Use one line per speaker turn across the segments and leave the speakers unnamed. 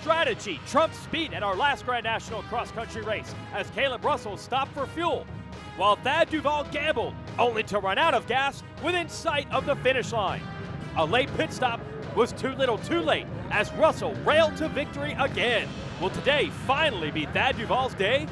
strategy trumped speed at our last Grand National cross-country race as Caleb Russell stopped for fuel, while Thad Duvall gambled, only to run out of gas within sight of the finish line. A late pit stop was too little too late as Russell railed to victory again. Will today finally be Thad Duvall's day?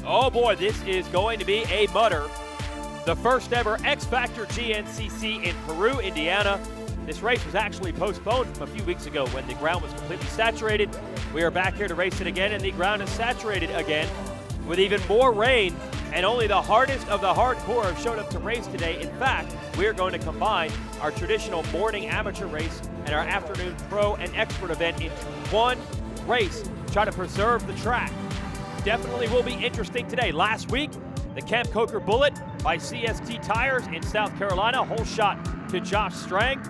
Oh boy, this is going to be a mutter. The first ever X Factor GNCC in Peru, Indiana. This race was actually postponed from a few weeks ago when the ground was completely saturated. We are back here to race it again, and the ground is saturated again with even more rain, and only the hardest of the hardcore have showed up to race today. In fact, we are going to combine our traditional morning amateur race and our afternoon pro and expert event into one race, try to preserve the track. Definitely will be interesting today. Last week, the Camp Coker Bullet by CST Tires in South Carolina. Whole shot to Josh Strang.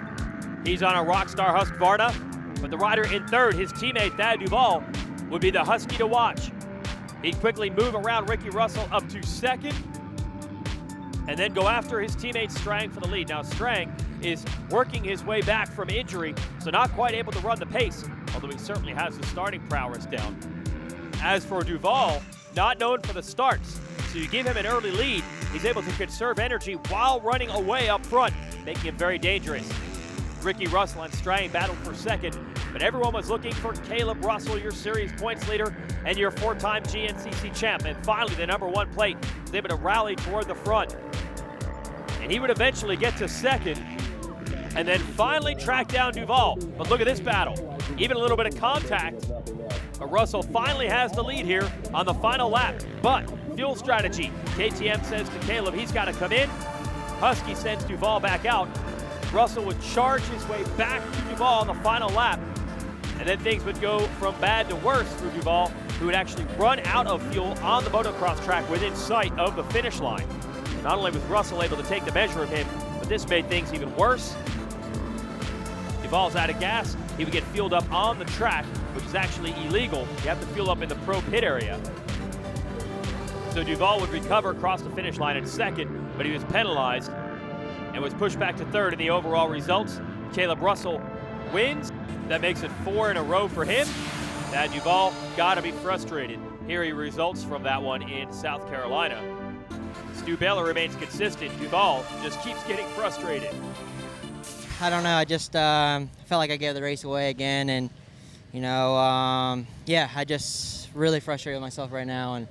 He's on a Rockstar Husqvarna. But the rider in third, his teammate Thad Duvall, would be the Husky to watch. He'd quickly move around Ricky Russell up to second and then go after his teammate Strang for the lead. Now Strang is working his way back from injury, so not quite able to run the pace, although he certainly has the starting prowess down. As for Duvall, not known for the starts, so you give him an early lead, he's able to conserve energy while running away up front, making him very dangerous. Ricky Russell and Strang battled for second, but everyone was looking for Caleb Russell, your series points leader and your four-time GNCC champ. And finally, the number one plate was able to rally toward the front. And he would eventually get to second and then finally track down Duvall. But look at this battle, even a little bit of contact. But Russell finally has the lead here on the final lap. But fuel strategy, KTM says to Caleb he's got to come in. Husky sends Duvall back out. Russell would charge his way back to Duvall on the final lap. And then things would go from bad to worse for Duvall, who would actually run out of fuel on the motocross track within sight of the finish line. Not only was Russell able to take the measure of him, but this made things even worse. Duvall's out of gas. He would get fueled up on the track, which is actually illegal. You have to fuel up in the pro pit area. So Duvall would recover across the finish line in second, but he was penalized and was pushed back to third in the overall results. Caleb Russell wins. That makes it 4 in a row for him. Thad Duvall gotta be frustrated. Here he results from that one in South Carolina. Stu Baylor remains consistent. Duvall just keeps getting frustrated.
I don't know, I just felt like I gave the race away again, and you know, yeah, I just really frustrated with myself right now. And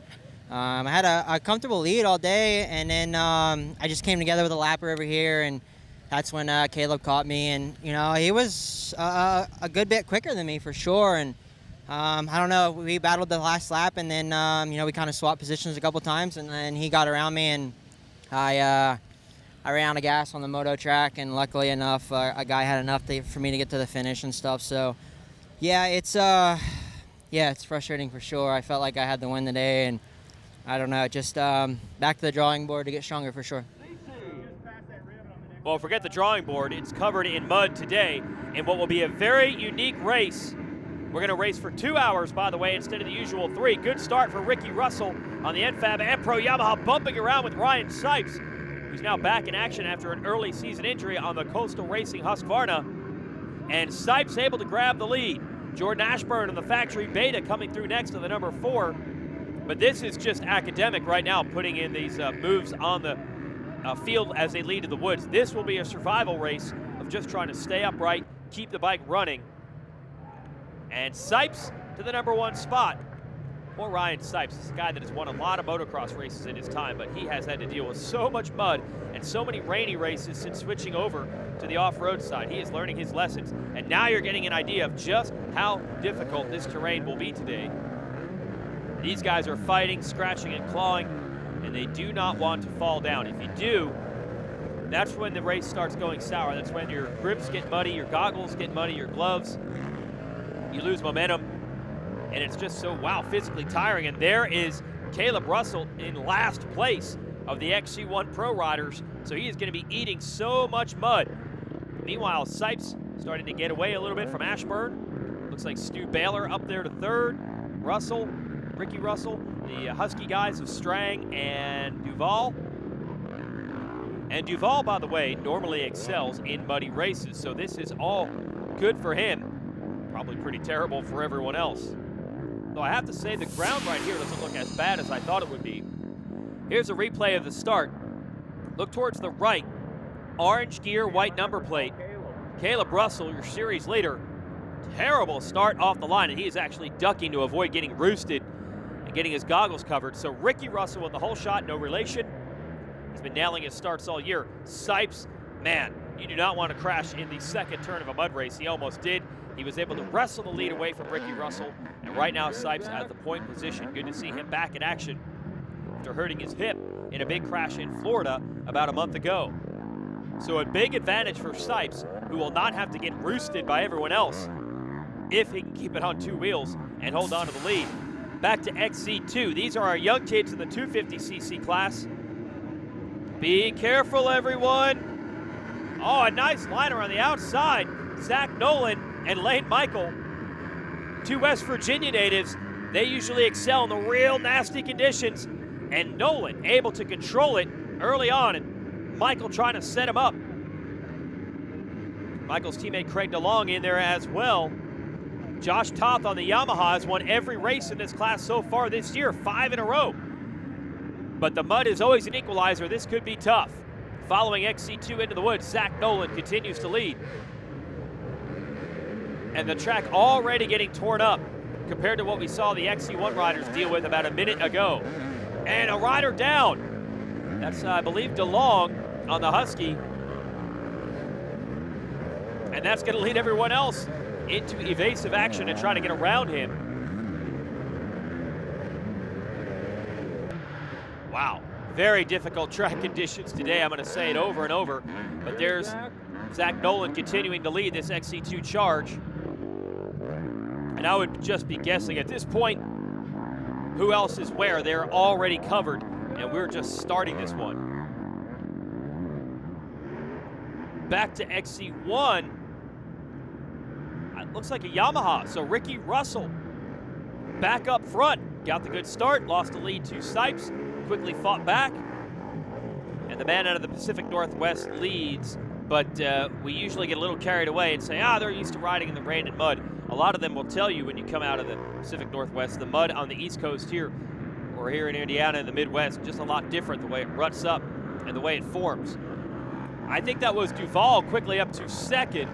I had a comfortable lead all day, and then I just came together with a lapper over here, and that's when Caleb caught me. And you know, he was a good bit quicker than me for sure. And I don't know, we battled the last lap, and then you know, we kind of swapped positions a couple times, and then he got around me, and I ran out of gas on the moto track, and luckily enough, a guy had enough for me to get to the finish and stuff. So yeah, it's frustrating for sure. I felt like I had the win today, and I don't know, just back to the drawing board to get stronger for sure.
Well, forget the drawing board. It's covered in mud today in what will be a very unique race. We're going to race for 2 hours, by the way, instead of the usual 3. Good start for Ricky Russell on the NFAB and Pro Yamaha, bumping around with Ryan Sipes, who's now back in action after an early season injury on the Coastal Racing Husqvarna. And Sipes able to grab the lead. Jordan Ashburn on the factory Beta coming through next to the number 4. But this is just academic right now, putting in these moves on the field as they lead to the woods. This will be a survival race of just trying to stay upright, keep the bike running. And Sipes to the number 1 spot. Poor Ryan Sipes is a guy that has won a lot of motocross races in his time, but he has had to deal with so much mud and so many rainy races since switching over to the off-road side. He is learning his lessons, and now you're getting an idea of just how difficult this terrain will be today. These guys are fighting, scratching, and clawing, and they do not want to fall down. If you do, that's when the race starts going sour. That's when your grips get muddy, your goggles get muddy, your gloves, you lose momentum, and it's just so, wow, physically tiring. And there is Caleb Russell in last place of the XC1 Pro Riders, so he is going to be eating so much mud. Meanwhile, Sipes starting to get away a little bit from Ashburn. Looks like Stu Baylor up there to third. Russell, Ricky Russell, the Husky guys of Strang and Duval. And Duval, by the way, normally excels in muddy races, so this is all good for him. Probably pretty terrible for everyone else. Though I have to say the ground right here doesn't look as bad as I thought it would be. Here's a replay of the start. Look towards the right. Orange gear, white number plate. Caleb Russell, your series leader. Terrible start off the line, and he is actually ducking to avoid getting roosted and getting his goggles covered. So Ricky Russell with the whole shot, no relation. He's been nailing his starts all year. Sipes, man, you do not want to crash in the second turn of a mud race. He almost did. He was able to wrestle the lead away from Ricky Russell, and right now Sipes at the point position. Good to see him back in action after hurting his hip in a big crash in Florida about a month ago. So a big advantage for Sipes, who will not have to get roosted by everyone else if he can keep it on two wheels and hold on to the lead. Back to XC2. These are our young kids in the 250cc class. Be careful, everyone. Oh, a nice liner on the outside. Zach Nolan and Lane Michael, two West Virginia natives. They usually excel in the real nasty conditions, and Nolan able to control it early on, and Michael trying to set him up. Michael's teammate Craig DeLong in there as well. Josh Toth on the Yamaha has won every race in this class so far this year, 5 in a row. But the mud is always an equalizer. This could be tough. Following XC2 into the woods, Zach Nolan continues to lead. And the track already getting torn up compared to what we saw the XC1 riders deal with about a minute ago. And a rider down. That's, I believe, DeLong on the Husky. And that's going to lead everyone else into evasive action and try to get around him. Wow, very difficult track conditions today. I'm going to say it over and over. But there's Zach Nolan continuing to lead this XC2 charge. And I would just be guessing at this point who else is where. They're already covered, and we're just starting this one. Back to XC1. It looks like a Yamaha, so Ricky Russell back up front. Got the good start, lost the lead to Sipes, quickly fought back. And the man out of the Pacific Northwest leads, but we usually get a little carried away and say, they're used to riding in the rain and mud. A lot of them will tell you when you come out of the Pacific Northwest, the mud on the East Coast here, or here in Indiana in the Midwest, just a lot different the way it ruts up and the way it forms. I think that was Duval quickly up to second.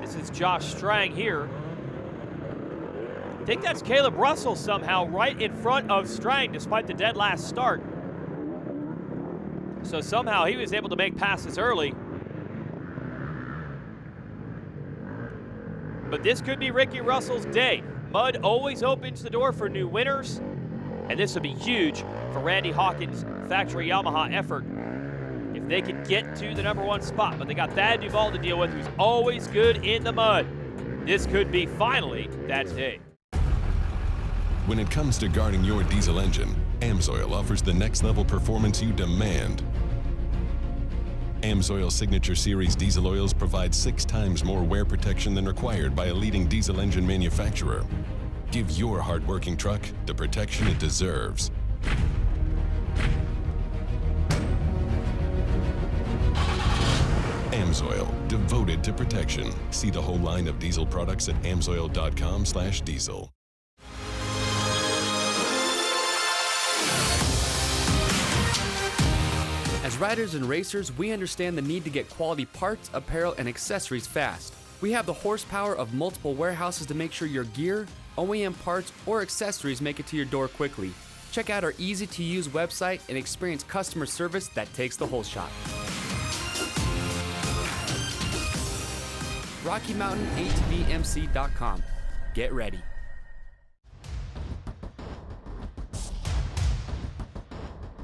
This is Josh Strang here. I think that's Caleb Russell somehow right in front of Strang despite the dead last start. So somehow he was able to make passes early. But this could be Ricky Russell's day. Mud always opens the door for new winners, and this would be huge for Randy Hawkins' factory Yamaha effort if they could get to the #1 spot. But they got Thad Duval to deal with, who's always good in the mud. This could be finally that day.
When it comes to guarding your diesel engine, AMSOIL offers the next level performance you demand. AMSOIL Signature Series diesel oils provide 6 times more wear protection than required by a leading diesel engine manufacturer. Give your hard-working truck the protection it deserves. AMSOIL, devoted to protection. See the whole line of diesel products at amsoil.com/diesel.
As riders and racers, we understand the need to get quality parts, apparel, and accessories fast. We have the horsepower of multiple warehouses to make sure your gear, OEM parts, or accessories make it to your door quickly. Check out our easy-to-use website and experience customer service that takes the whole shot. RockyMountainATVMC.com. Get ready.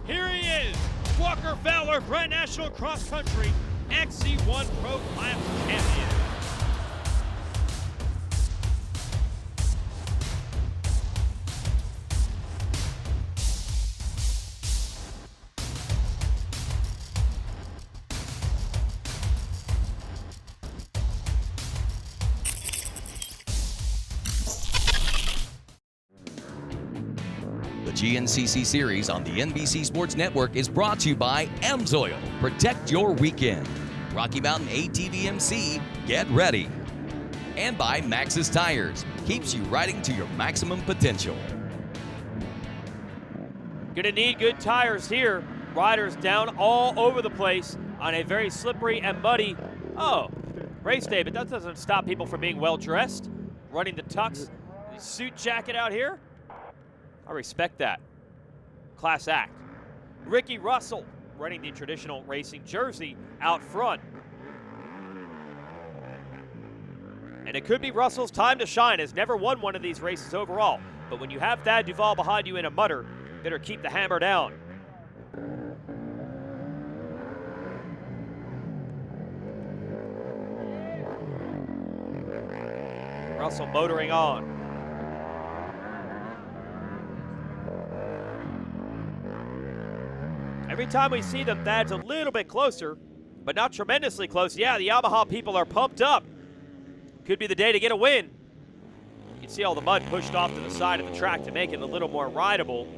Here he is, Walker Fowler, Grand National Cross Country XC1 Pro Class Champion.
GNCC series on the NBC Sports Network is brought to you by AMSOIL. Protect your weekend. Rocky Mountain ATVMC, get ready. And by Maxxis Tires, keeps you riding to your maximum potential.
Gonna need good tires here. Riders down all over the place on a very slippery and muddy, race day, but that doesn't stop people from being well dressed, running the tux, the suit jacket out here. I respect that. Class act. Ricky Russell running the traditional racing jersey out front. And it could be Russell's time to shine. Has never won one of these races overall. But when you have Thad Duvall behind you in a mutter, better keep the hammer down. Russell motoring on. Every time we see them, Thad's a little bit closer, but not tremendously close. Yeah, the Yamaha people are pumped up. Could be the day to get a win. You can see all the mud pushed off to the side of the track to make it a little more rideable.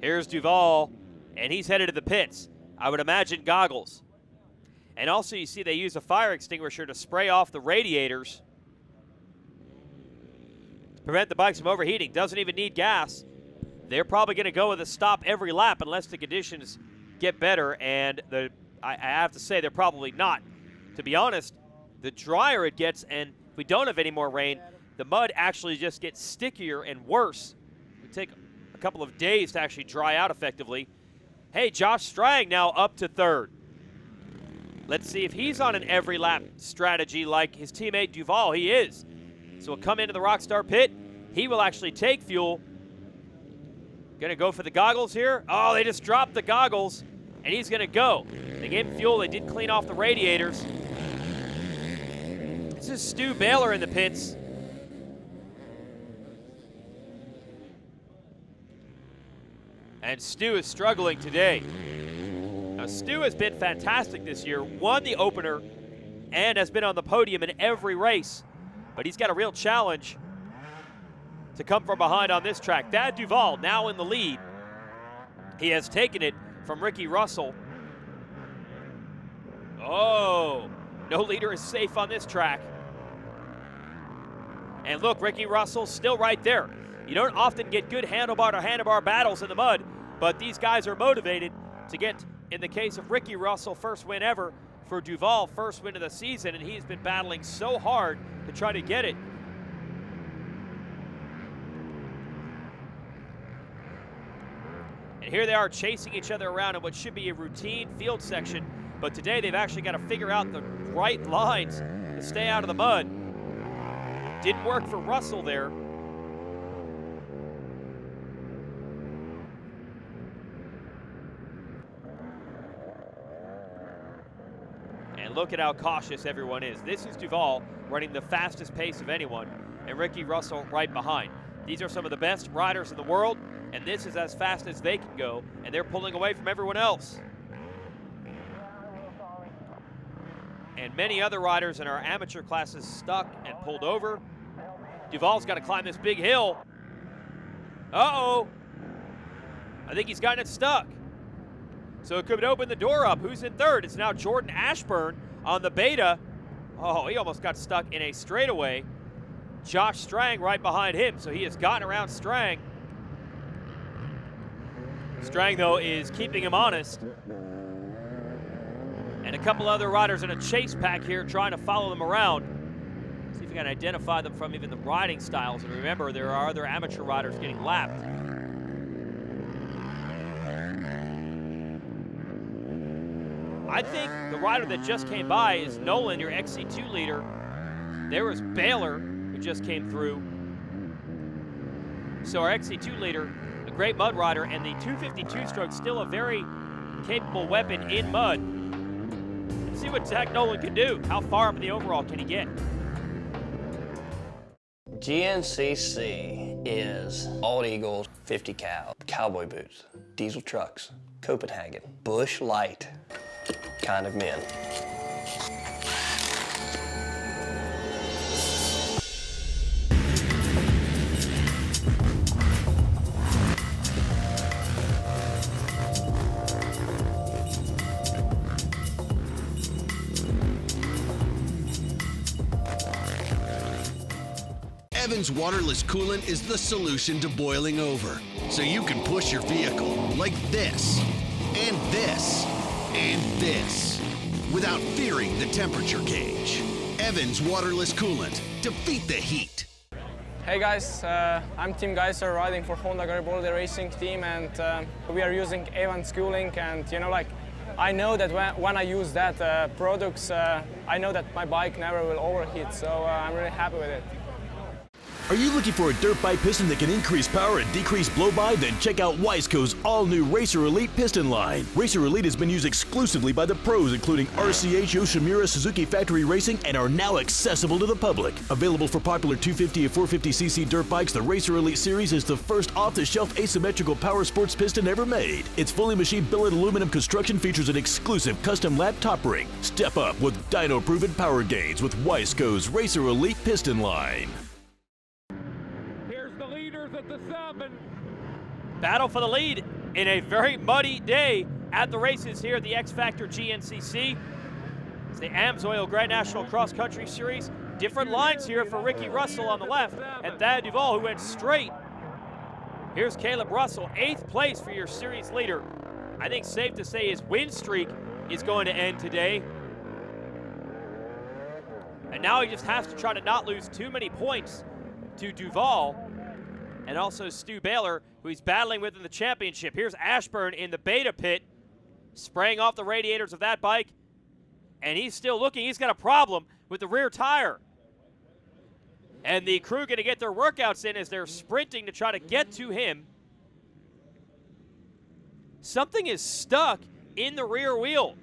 Here's Duvall, and he's headed to the pits. I would imagine goggles. And also you see they use a fire extinguisher to spray off the radiators to prevent the bikes from overheating. Doesn't even need gas. They're probably going to go with a stop every lap unless the conditions get better, and I have to say they're probably not. To be honest, the drier it gets, and if we don't have any more rain, the mud actually just gets stickier and worse. It would take a couple of days to actually dry out effectively. Hey, Josh Strang now up to third. Let's see if he's on an every lap strategy like his teammate Duvall. He is. So he'll come into the Rockstar pit. He will actually take fuel. Gonna go for the goggles here. Oh, they just dropped the goggles, and he's gonna go. They gave him fuel. They did clean off the radiators. This is Stu Baylor in the pits. And Stu is struggling today. Now, Stu has been fantastic this year, won the opener, and has been on the podium in every race. But he's got a real challenge to come from behind on this track. Thad Duvall now in the lead. He has taken it from Ricky Russell. Oh, no leader is safe on this track. And look, Ricky Russell still right there. You don't often get good handlebar to handlebar battles in the mud, but these guys are motivated to get, in the case of Ricky Russell, first win ever. For Duvall, first win of the season, and he's been battling so hard to try to get it. And here they are chasing each other around in what should be a routine field section, but today they've actually got to figure out the right lines to stay out of the mud. Didn't work for Russell there. And look at how cautious everyone is. This is Duvall running the fastest pace of anyone, and Ricky Russell right behind. These are some of the best riders in the world, and this is as fast as they can go, and they're pulling away from everyone else. And many other riders in our amateur classes stuck and pulled over. Duvall's got to climb this big hill. Uh-oh. I think he's gotten it stuck. So it could open the door up. Who's in third? It's now Jordan Ashburn on the beta. Oh, he almost got stuck in a straightaway. Josh Strang right behind him, so he has gotten around Strang. Strang, though, is keeping him honest. And a couple other riders in a chase pack here trying to follow them around. See if we can identify them from even the riding styles. And remember, there are other amateur riders getting lapped. I think the rider that just came by is Nolan, your XC2 leader. There was Baylor, who just came through. So our XC2 leader, a great mud rider, and the 252 stroke, still a very capable weapon in mud. Let's see what Zach Nolan can do. How far up in the overall can he get?
GNCC is Old Eagle 50 cal, cowboy boots, diesel trucks, Copenhagen, Bush Light kind of men.
Evans waterless coolant is the solution to boiling over, so you can push your vehicle like this, and this, and this, without fearing the temperature gauge. Evans waterless coolant. Defeat the heat.
Hey guys, I'm Tim Geiser riding for Honda Garibaldi Racing Team, and we are using Evans cooling, and you know, like, I know that when I use that products, I know that my bike never will overheat, so I'm really happy with it.
Are you looking for a dirt bike piston that can increase power and decrease blow-by? Then check out Wiseco's all-new Racer Elite piston line. Racer Elite has been used exclusively by the pros, including RCH, Yoshimura, Suzuki Factory Racing, and are now accessible to the public. Available for popular 250 and 450cc dirt bikes, the Racer Elite series is the first off-the-shelf asymmetrical power sports piston ever made. Its fully machined billet aluminum construction features an exclusive custom lap top ring. Step up with dyno-proven power gains with Wiseco's Racer Elite piston line.
Battle for the lead in a very muddy day at the races here at the X Factor GNCC. It's the AMSOIL Grand National Cross Country Series. Different lines here for Ricky Russell on the left and Thad Duvall, who went straight. Here's Caleb Russell, 8th place for your series leader. I think safe to say his win streak is going to end today. And now he just has to try to not lose too many points to Duvall and also Stu Baylor, who he's battling with in the championship. Here's Ashburn in the beta pit, spraying off the radiators of that bike, and he's still looking. He's got a problem with the rear tire. And the crew going to get their workouts in as they're sprinting to try to get to him. Something is stuck in the rear wheel.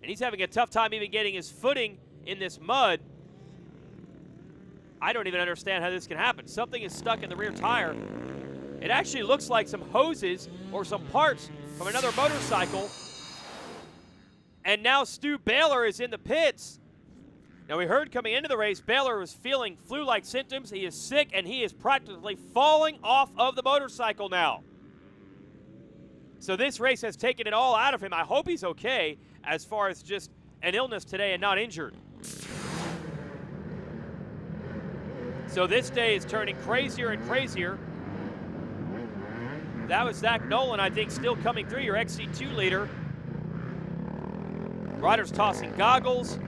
And he's having a tough time even getting his footing in this mud. I don't even understand how this can happen. Something is stuck in the rear tire. It actually looks like some hoses or some parts from another motorcycle. And now Stu Baylor is in the pits. Now, we heard coming into the race, Baylor was feeling flu-like symptoms. He is sick, and he is practically falling off of the motorcycle now. So this race has taken it all out of him. I hope he's okay as far as just an illness today and not injured. So this day is turning crazier and crazier. That was Zach Nolan, I think, still coming through, your XC2 leader. Riders tossing goggles.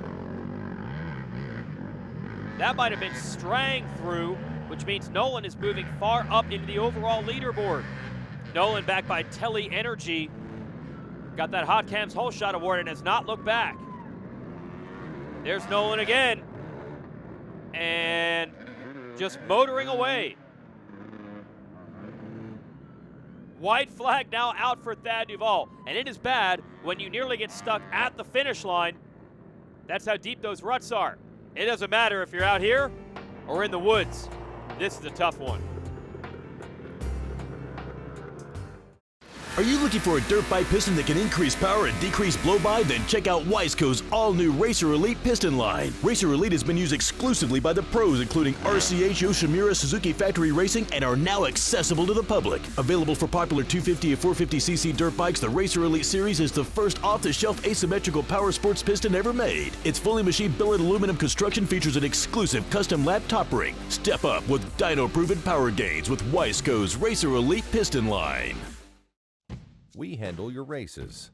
That might have been Strang through, which means Nolan is moving far up into the overall leaderboard. Nolan backed by Telly Energy. Got that Hot Cams Whole Shot Award and has not looked back. There's Nolan again. And just motoring away. White flag now out for Thad Duvall. And it is bad when you nearly get stuck at the finish line. That's how deep those ruts are. It doesn't matter if you're out here or in the woods. This is a tough one.
Are you looking for a dirt bike piston that can increase power and decrease blow-by? Then check out Wiseco's all-new Racer Elite piston line. Racer Elite has been used exclusively by the pros, including RCH, Yoshimura, Suzuki Factory Racing, and are now accessible to the public. Available for popular 250 and 450cc dirt bikes, the Racer Elite series is the first off-the-shelf asymmetrical power sports piston ever made. Its fully machined billet aluminum construction features an exclusive custom lap top ring. Step up with dyno-proven power gains with Wiseco's Racer Elite piston line.
We handle your races,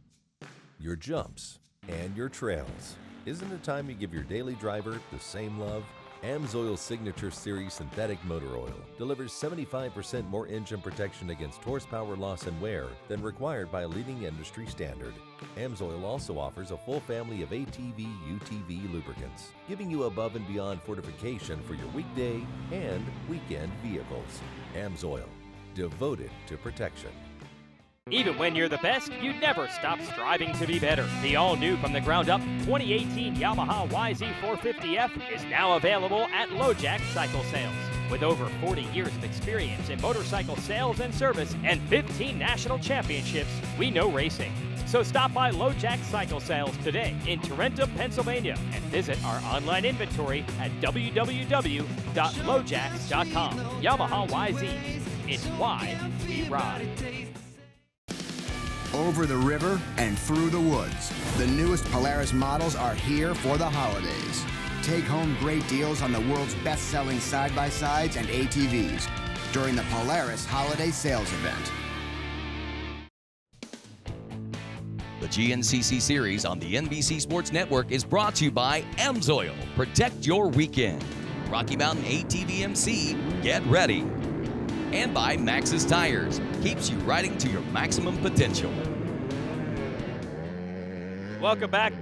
your jumps, and your trails. Isn't it time you give your daily driver the same love? AMSOIL Signature Series Synthetic Motor Oil delivers 75% more engine protection against horsepower loss and wear than required by a leading industry standard. AMSOIL also offers a full family of ATV, UTV lubricants, giving you above and beyond fortification for your weekday and weekend vehicles. AMSOIL, devoted to protection.
Even when you're the best, you never stop striving to be better. The all-new from the ground up 2018 Yamaha YZ450F is now available at LoJack Cycle Sales. With over 40 years of experience in motorcycle sales and service and 15 national championships, we know racing. So stop by LoJack Cycle Sales today in Tarentum, Pennsylvania, and visit our online inventory at www.lojacks.com. Yamaha YZ. It's why we ride.
Over the river and through the woods, the newest Polaris models are here for the holidays. Take home great deals on the world's best-selling side-by-sides and ATVs during the Polaris Holiday Sales Event.
The GNCC series on the NBC Sports Network is brought to you by AMSOIL. Protect your weekend. Rocky Mountain ATV MC, get ready. And by Maxxis Tires. Keeps you riding to your maximum potential.
Welcome back.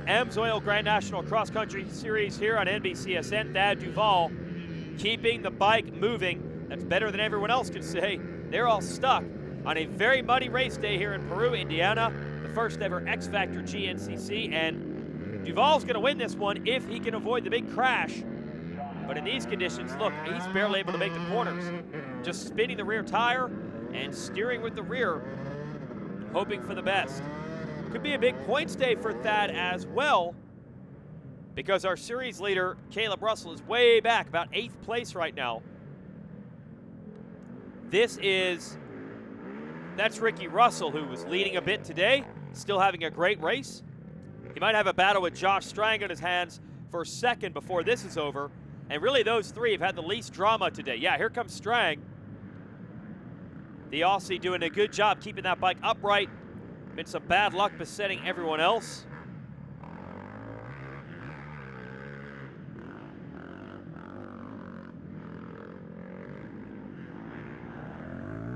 AMSOIL Grand National Cross Country Series here on NBCSN. Thad Duvall keeping the bike moving. That's better than everyone else could say. They're all stuck on a very muddy race day here in Peru, Indiana. The first ever X Factor GNCC, and Duvall's going to win this one if he can avoid the big crash. But in these conditions, look, he's barely able to make the corners. Just spinning the rear tire and steering with the rear, hoping for the best. Could be a big points day for Thad as well, because our series leader, Caleb Russell, is way back, about 8th place right now. That's Ricky Russell, who was leading a bit today, still having a great race. He might have a battle with Josh Strang on his hands for second before this is over. And really those three have had the least drama today. Yeah, here comes Strang. The Aussie doing a good job keeping that bike upright. Been some bad luck besetting everyone else.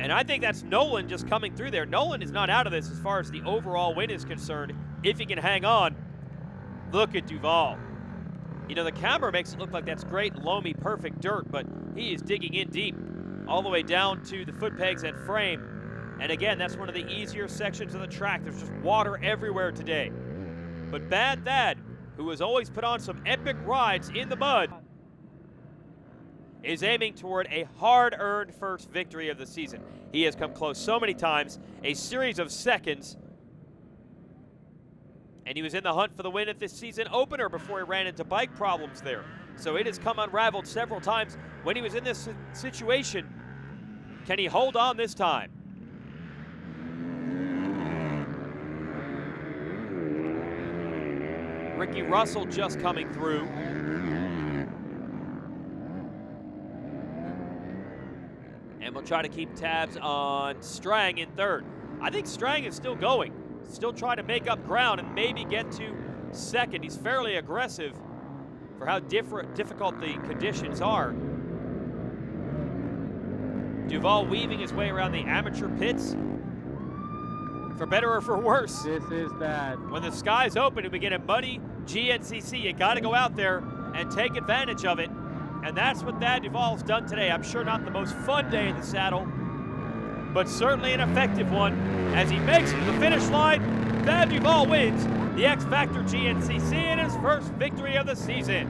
And I think that's Nolan just coming through there. Nolan is not out of this as far as the overall win is concerned, if he can hang on. Look at Duvall. You know, the camera makes it look like that's great, loamy, perfect dirt, but he is digging in deep, all the way down to the foot pegs and frame. And again, that's one of the easier sections of the track. There's just water everywhere today. But Bad Thad, who has always put on some epic rides in the mud, is aiming toward a hard-earned first victory of the season. He has come close so many times, a series of seconds, and he was in the hunt for the win at this season opener before he ran into bike problems there. So it has come unraveled several times when he was in this situation. Can he hold on this time? Ricky Russell just coming through. And we'll try to keep tabs on Strang in third. I think Strang is still going, still trying to make up ground and maybe get to second. He's fairly aggressive for how difficult the conditions are. Duvall weaving his way around the amateur pits. For better or for worse.
This is bad.
When the sky's open and we get a muddy GNCC, you got to go out there and take advantage of it. And that's what Thad Duvall's done today. I'm sure not the most fun day in the saddle, but certainly an effective one. As he makes it to the finish line, Thad Duvall wins the X Factor GNCC in his first victory of the season.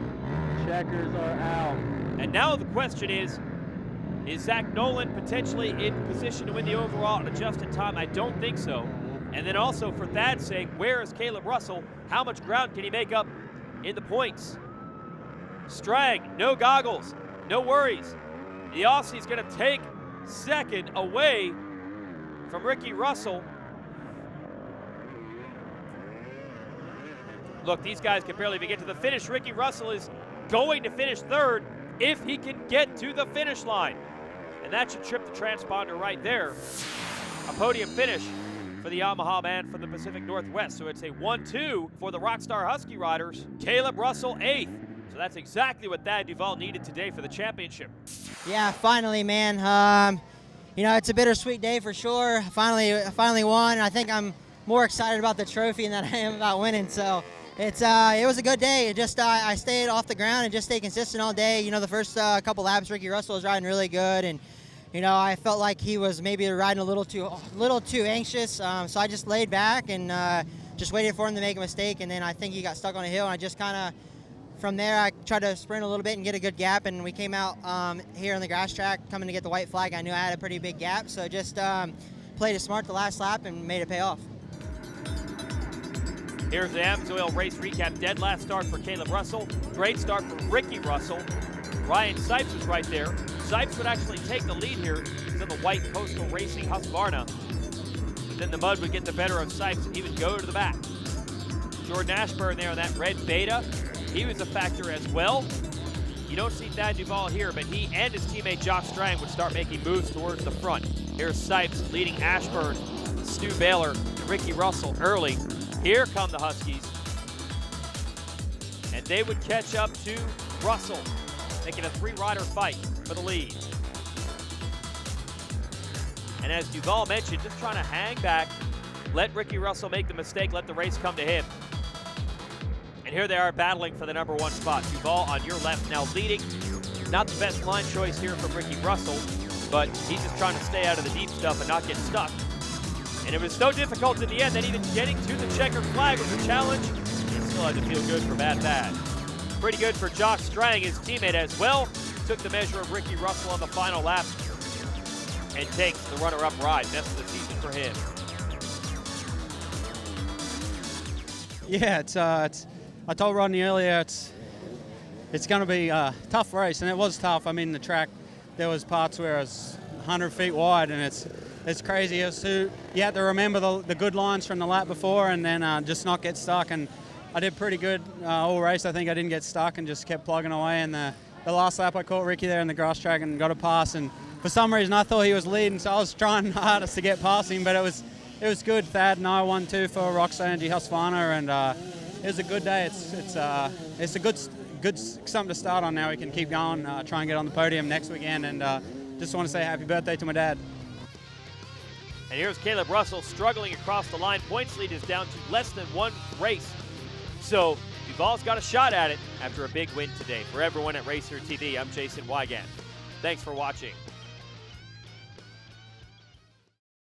Checkers are out.
And now the question is Zach Nolan potentially in position to win the overall at adjusted time? I don't think so. And then also for Thad's sake, where is Caleb Russell? How much ground can he make up in the points? Strang, no goggles, no worries. The Aussie's gonna take second away from Ricky Russell. Look, these guys can barely even get to the finish. Ricky Russell is going to finish third if he can get to the finish line. And that should trip the transponder right there. A podium finish for the Yamaha man from the Pacific Northwest. So it's a 1-2 for the Rockstar Husky riders. Caleb Russell 8th. So that's exactly what Thad Duvall needed today for the championship.
Yeah, finally, man. You know, it's a bittersweet day for sure. I finally won. I think I'm more excited about the trophy than I am about winning. So it was a good day. I stayed off the ground and just stayed consistent all day. You know, the first couple laps, Ricky Russell was riding really good, and you know, I felt like he was maybe riding a little too anxious. So I just laid back and just waited for him to make a mistake, and then I think he got stuck on a hill, and I just kind of, from there, I tried to sprint a little bit and get a good gap, and we came out here on the grass track coming to get the white flag. I knew I had a pretty big gap, so just played it smart the last lap and made it pay off.
Here's the AMSOIL race recap. Dead last start for Caleb Russell. Great start for Ricky Russell. Ryan Sipes was right there. Sipes would actually take the lead here. He's in the white Coastal Racing Husqvarna. Then the mud would get the better of Sipes, and he would go to the back. Jordan Ashburn there on that red Beta. he was a factor as well. You don't see Thad Duvall here, but he and his teammate Jock Strang would start making moves towards the front. Here's Sipes leading Ashburn, Stu Baylor, Ricky Russell early. Here come the Huskies. And they would catch up to Russell, making a three-rider fight for the lead. And as Duvall mentioned, just trying to hang back, let Ricky Russell make the mistake, let the race come to him. And here they are battling for the #1 spot. Duvall on your left now leading. Not the best line choice here from Ricky Russell, but he's just trying to stay out of the deep stuff and not get stuck. And it was so difficult in the end that even getting to the checkered flag was a challenge. It still had to feel good for Bad Thad. Pretty good for Jock Strang, his teammate as well. Took the measure of Ricky Russell on the final lap and takes the runner-up ride. Best of the season for him.
Yeah, I told Rodney earlier it's going to be a tough race, and it was tough. I mean, the track, there was parts where it was 100 feet wide, and it's crazy. You had to remember the good lines from the lap before, and then just not get stuck. And I did pretty good all race. I think I didn't get stuck and just kept plugging away. And the last lap, I caught Ricky there in the grass track and got a pass. And for some reason, I thought he was leading, so I was trying hardest to get past him. But it was good. Thad and I won too for Roxanne G. Husqvarna, and it was a good day. It's a good something to start on now. We can keep going, try and get on the podium next weekend, and just want to say happy birthday to my dad.
And here's Caleb Russell struggling across the line. Points lead is down to less than one race. So Duvall's got a shot at it after a big win today. For everyone at Racer TV, I'm Jason Wygant. Thanks for watching.